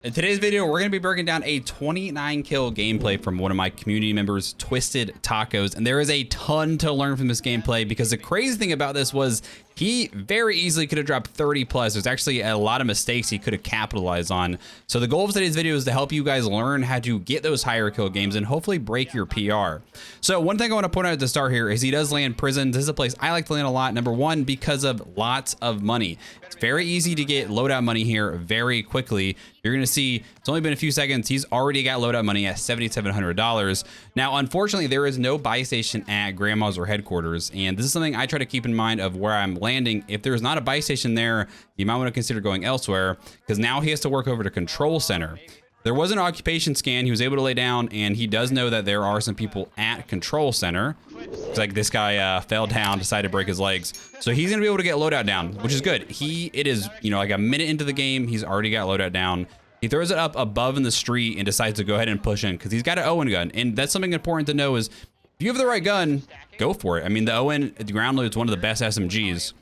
In today's video, we're going to be breaking down a 29 kill gameplay from one of my community members, Twisted Tacos. And there is a ton to learn from this gameplay because the crazy thing about this was he very easily could have dropped 30 plus. There's actually a lot of mistakes he could have capitalized on. So the goal of today's video is to help you guys learn how to get those higher kill games and hopefully break your PR. So one thing I want to point out at the start here is he does land prison. This is a place I like to land a lot. Number one, because of lots of money. It's very easy to get loadout money here very quickly. You're going to see it's only been a few seconds. He's already got loadout money at $7,700. Now, unfortunately, there is no buy station at Grandma's or headquarters. And this is something I try to keep in mind of where I'm landing. If there's not a buy station there, you might want to consider going elsewhere because now he has to work over to Control Center. There was an occupation scan. He was able to lay down, and he does know that there are some people at Control Center. It's like this guy fell down, decided to break his legs. So he's going to be able to get loadout down, which is good. It is, like a minute into the game, he's already got loadout down. He throws it up above in the street and decides to go ahead and push in because he's got an Owen gun. And that's something important to know is if you have the right gun, go for it. I mean, the Owen, the ground loot is one of the best SMGs.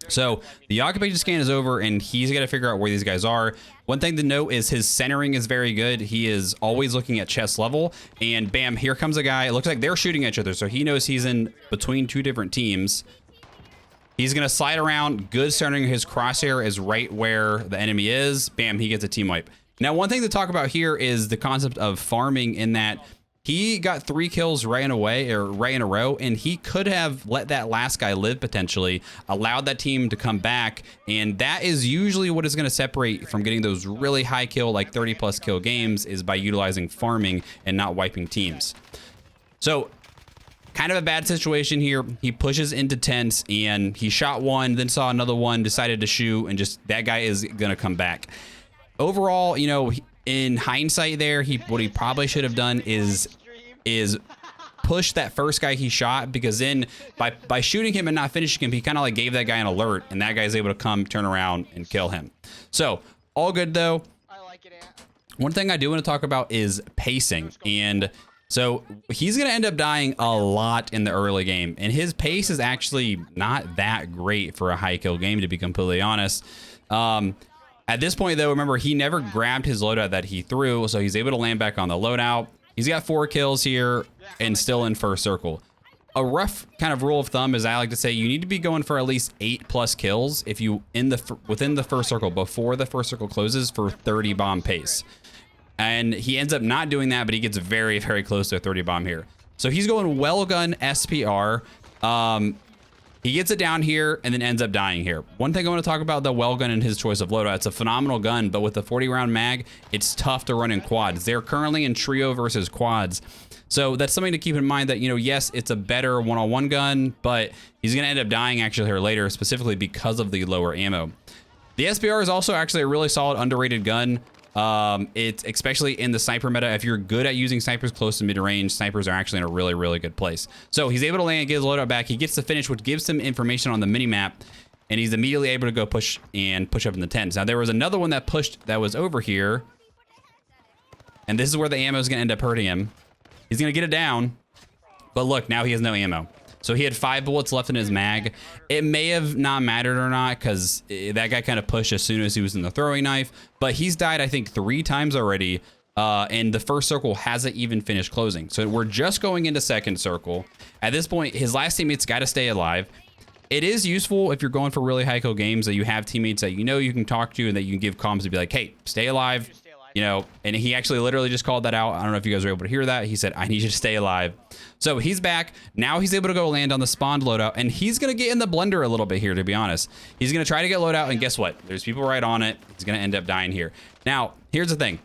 So the occupation scan is over and he's got to figure out where these guys are. One thing to note is his centering is very good. He is always looking at chest level and bam, here comes a guy. It looks like they're shooting at each other. So he knows he's in between two different teams. He's going to slide around. Good centering. His crosshair is right where the enemy is. Bam, he gets a team wipe. Now, one thing to talk about here is the concept of farming in that he got 3 kills right in a row, and he could have let that last guy live potentially, allowed that team to come back, and that is usually what is going to separate from getting those really high kill, like 30 plus kill games, is by utilizing farming and not wiping teams. So kind of a bad situation here. He pushes into tents and he shot one, then saw another one, decided to shoot, and just that guy is going to come back. Overall, in hindsight there, what he probably should have done is push that first guy he shot, because then by shooting him and not finishing him, he kind of like gave that guy an alert, and that guy's able to come, turn around, and kill him. So all good though. I like it, Ant. One thing I do want to talk about is pacing, and so he's going to end up dying a lot in the early game, and his pace is actually not that great for a high kill game, to be completely honest. At this point, though, remember, he never grabbed his loadout that he threw, so he's able to land back on the loadout. He's got 4 kills here and still in first circle. A rough kind of rule of thumb is I like to say you need to be going for at least 8 plus kills if you within the first circle before the first circle closes for 30 bomb pace. And he ends up not doing that, but he gets very, very close to a 30 bomb here. So he's going well gun SPR. He gets it down here and then ends up dying here. One thing I want to talk about the well gun and his choice of loadout. It's a phenomenal gun, but with the 40 round mag, it's tough to run in quads. They're currently in trio versus quads. So that's something to keep in mind that, yes, it's a better one-on-one gun, but he's going to end up dying actually here later, specifically because of the lower ammo. The SPR is also actually a really solid underrated gun. It's especially in the sniper meta. If you're good at using snipers close to mid-range, snipers are actually in a really, really good place. So he's able to land and get his loadout back. He gets the finish, which gives him information on the mini-map, and he's immediately able to go push up in the tents. Now, there was another one that pushed that was over here, and this is where the ammo is going to end up hurting him. He's going to get it down, but look, now he has no ammo. So he had 5 bullets left in his mag. It may have not mattered or not because that guy kind of pushed as soon as he was in the throwing knife. But he's died, I think, 3 times already. And the first circle hasn't even finished closing. So we're just going into second circle. At this point, his last teammate's got to stay alive. It is useful if you're going for really high kill games that you have teammates that you can talk to and that you can give comms to be like, hey, stay alive. And he actually literally just called that out. I don't know if you guys were able to hear that. He said, I need you to stay alive. So he's back. Now he's able to go land on the spawned loadout, and he's going to get in the blender a little bit here, to be honest. He's going to try to get loadout, and guess what? There's people right on it. He's going to end up dying here. Now, here's the thing.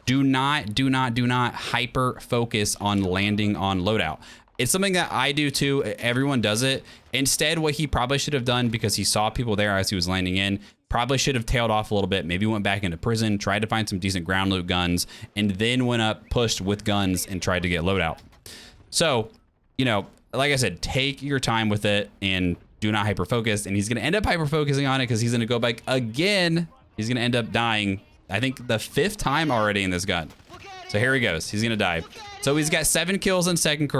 Do not hyper focus on landing on loadout. It's something that I do too. Everyone does it. Instead, what he probably should have done, because he saw people there as he was landing in, probably should have tailed off a little bit, maybe went back into prison, tried to find some decent ground loot guns, and then went up, pushed with guns, and tried to get loadout. So, like I said, take your time with it and do not hyper focus. And he's going to end up hyper focusing on it because he's going to go back again. He's going to end up dying, I think, the 5th time already in this gun. So here he goes. He's going to die. So he's got 7 kills in second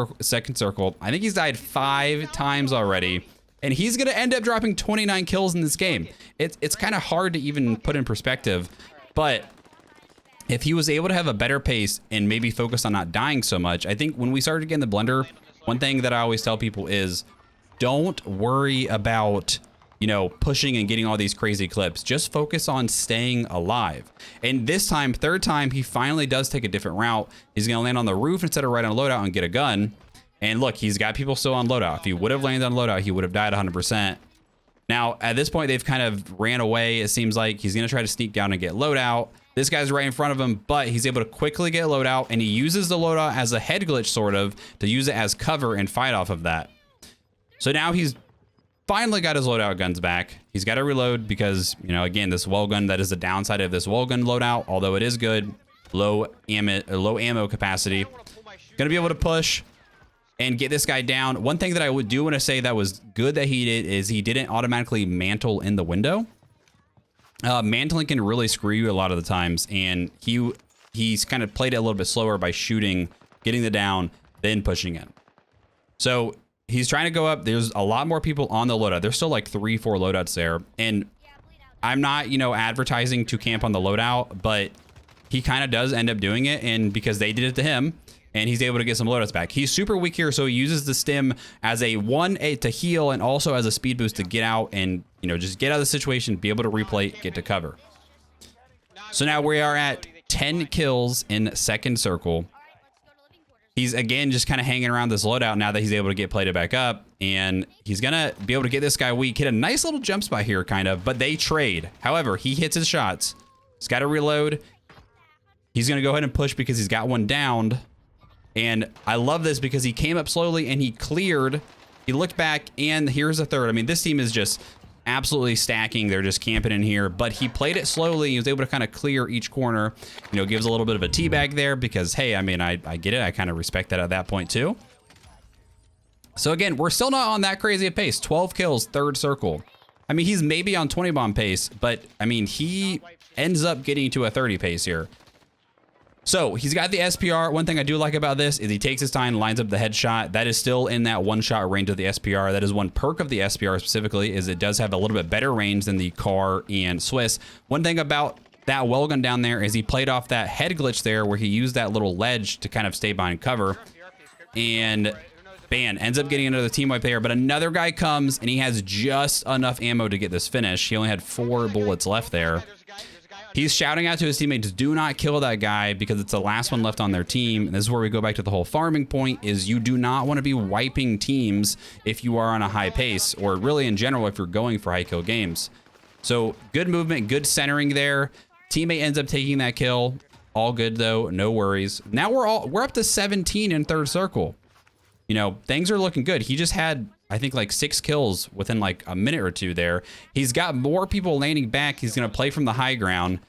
circle. I think he's died 5 times already. And he's going to end up dropping 29 kills in this game. It's kind of hard to even put in perspective, but if he was able to have a better pace and maybe focus on not dying so much, I think when we started getting the blender, one thing that I always tell people is don't worry about, you know, pushing and getting all these crazy clips. Just focus on staying alive. And this time, third time, he finally does take a different route. He's going to land on the roof instead of right on Loadout and get a gun. And look, he's got people still on Loadout. If he would have landed on Loadout, he would have died 100%. Now, at this point, they've kind of ran away. It seems like he's going to try to sneak down and get Loadout. This guy's right in front of him, but he's able to quickly get Loadout, and he uses the Loadout as a head glitch, sort of, to use it as cover and fight off of that. So now he's finally got his Loadout guns back. He's got to reload because, you know, again, this wall gun, that is the downside of this wall gun loadout, although it is good. Low ammo capacity. Gonna be able to push and get this guy down. One thing that I do want to say that was good that he did is he didn't automatically mantle in the window. Mantling can really screw you a lot of the times, and he's kind of played it a little bit slower by shooting, getting the down, then pushing in. So he's trying to go up. There's a lot more people on the loadout. There's still like 3-4 loadouts there. And I'm not, you know, advertising to camp on the loadout, but he kind of does end up doing it. And because they did it to him, and he's able to get some loadouts back. He's super weak here, so he uses the stim as a 1-8 to heal and also as a speed boost to get out and, you know, just get out of the situation, be able to replay, get to cover. So now we are at 10 kills in second circle. He's, again, just kind of hanging around this loadout now that he's able to get plated back up. And he's going to be able to get this guy weak. Hit a nice little jump spot here, kind of. But they trade. However, he hits his shots. He's got to reload. He's going to go ahead and push because he's got one downed. And I love this because he came up slowly and he cleared. He looked back, and here's a third. I mean, this team is just absolutely stacking. They're just camping in here, but he played it slowly. He was able to kind of clear each corner, you know, gives a little bit of a teabag there because, hey, I mean, I get it. I kind of respect that at that point too. So again, we're still not on that crazy a pace. 12 kills, third circle. I mean, he's maybe on 20 bomb pace, but I mean, he ends up getting to a 30 pace here. So he's got the SPR. One thing I do like about this is he takes his time, lines up the headshot. That is still in that one-shot range of the SPR. That is one perk of the SPR specifically, is it does have a little bit better range than the CAR and Swiss. One thing about that well gun down there is he played off that head glitch there where he used that little ledge to kind of stay behind cover. And bam, ends up getting another team wipe there. But another guy comes and he has just enough ammo to get this finish. He only had 4 bullets left there. He's shouting out to his teammates, do not kill that guy because it's the last one left on their team. And this is where we go back to the whole farming point, is you do not want to be wiping teams if you are on a high pace, or really in general if you're going for high kill games. So good movement, good centering there. Teammate ends up taking that kill. All good though, no worries. Now we're up to 17 in third circle. You know, things are looking good. He just had, I think, like 6 kills within like a minute or two there. He's got more people landing back. He's going to play from the high ground.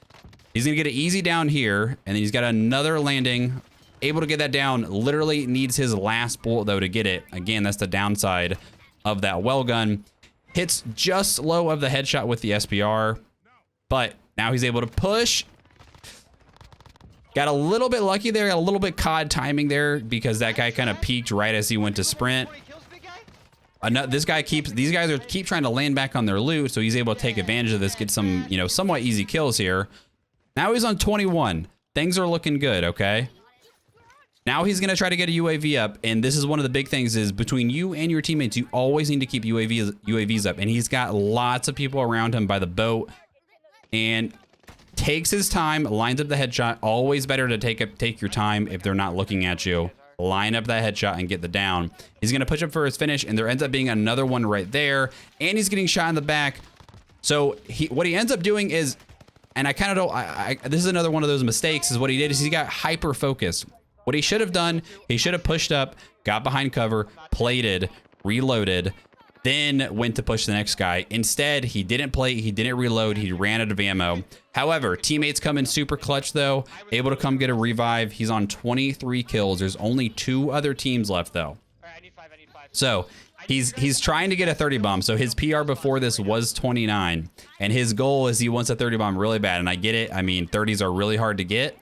He's going to get it easy down here. And then he's got another landing. Able to get that down. Literally needs his last bullet, though, to get it. Again, that's the downside of that well gun. Hits just low of the headshot with the SPR. But now he's able to push. Got a little bit lucky there, got a little bit COD timing there because that guy kind of peaked right as he went to sprint. These guys keep trying to land back on their loot, so he's able to take advantage of this, get some, you know, somewhat easy kills here. Now he's on 21. Things are looking good, okay? Now he's going to try to get a UAV up, and this is one of the big things is between you and your teammates, you always need to keep UAVs up, and he's got lots of people around him by the boat, and takes his time, lines up the headshot. Always better to take your time if they're not looking at you. Line up that headshot and get the down. He's going to push up for his finish, and there ends up being another one right there, and he's getting shot in the back. So what he ends up doing is, and I kind of don't, this is another one of those mistakes, is what he did is he got hyper focused. What he should have done, he should have pushed up, got behind cover, plated, reloaded, then went to push the next guy. Instead, he didn't plate, he didn't reload, he ran out of ammo. However, teammates come in super clutch though, able to come get a revive. He's on 23 kills. There's only 2 other teams left though. So he's trying to get a 30 bomb. So his PR before this was 29, and his goal is he wants a 30 bomb really bad. And I get it. I mean, 30s are really hard to get.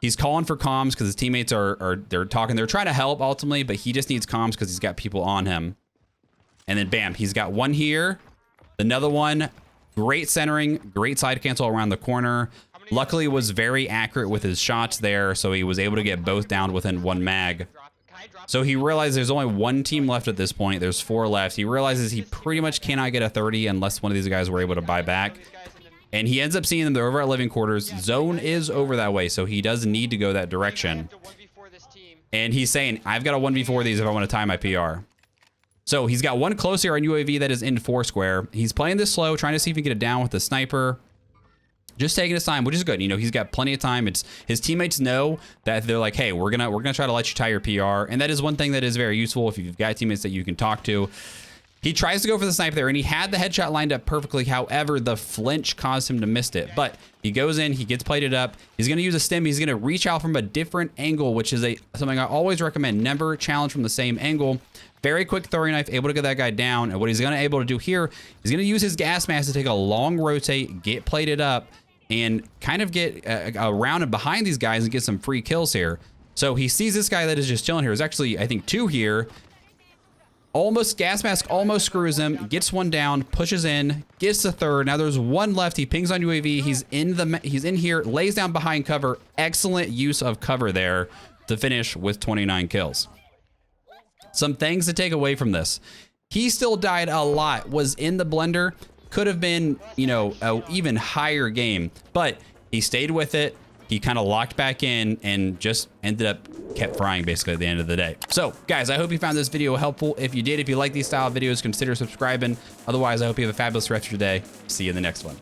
He's calling for comms because his teammates they're talking. They're trying to help ultimately, but he just needs comms because he's got people on him. And then bam, he's got one here, another one. Great centering, great side cancel around the corner. Luckily was very accurate with his shots there, so he was able to get both down within 1 mag. So he realized there's only 1 team left at this point. There's 4 left. He realizes he pretty much cannot get a 30 unless one of these guys were able to buy back. And he ends up seeing them. They're over at living quarters. Zone is over that way, so he does need to go that direction. And he's saying, I've got to 1v4 these if I want to tie my PR. So he's got one close here on UAV that is in Foursquare. He's playing this slow, trying to see if he can get it down with the sniper. Just taking his time, which is good. You know, he's got plenty of time. It's his teammates know that they're like, hey, we're gonna try to let you tie your PR. And that is one thing that is very useful if you've got teammates that you can talk to. He tries to go for the snipe there, and he had the headshot lined up perfectly. However, the flinch caused him to miss it. But he goes in, he gets plated up. He's going to use a stim. He's going to reach out from a different angle, which is something I always recommend. Never challenge from the same angle. Very quick throwing knife, able to get that guy down. And what he's going to able to do here, he's going to use his gas mask to take a long rotate, get plated up, and kind of get around and behind these guys and get some free kills here. So he sees this guy that is just chilling here. There's actually, I think, 2 here. Almost, gas mask almost screws him, gets one down, pushes in, gets the 3rd. Now there's 1 left. He pings on UAV. He's in here, lays down behind cover. Excellent use of cover there to finish with 29 kills. Some things to take away from this. He still died a lot, was in the blender, could have been, you know, an even higher game, but he stayed with it. He kind of locked back in and just ended up kept frying basically at the end of the day. So guys, I hope you found this video helpful. If you did, if you like these style of videos, consider subscribing. Otherwise, I hope you have a fabulous rest of your day. See you in the next one.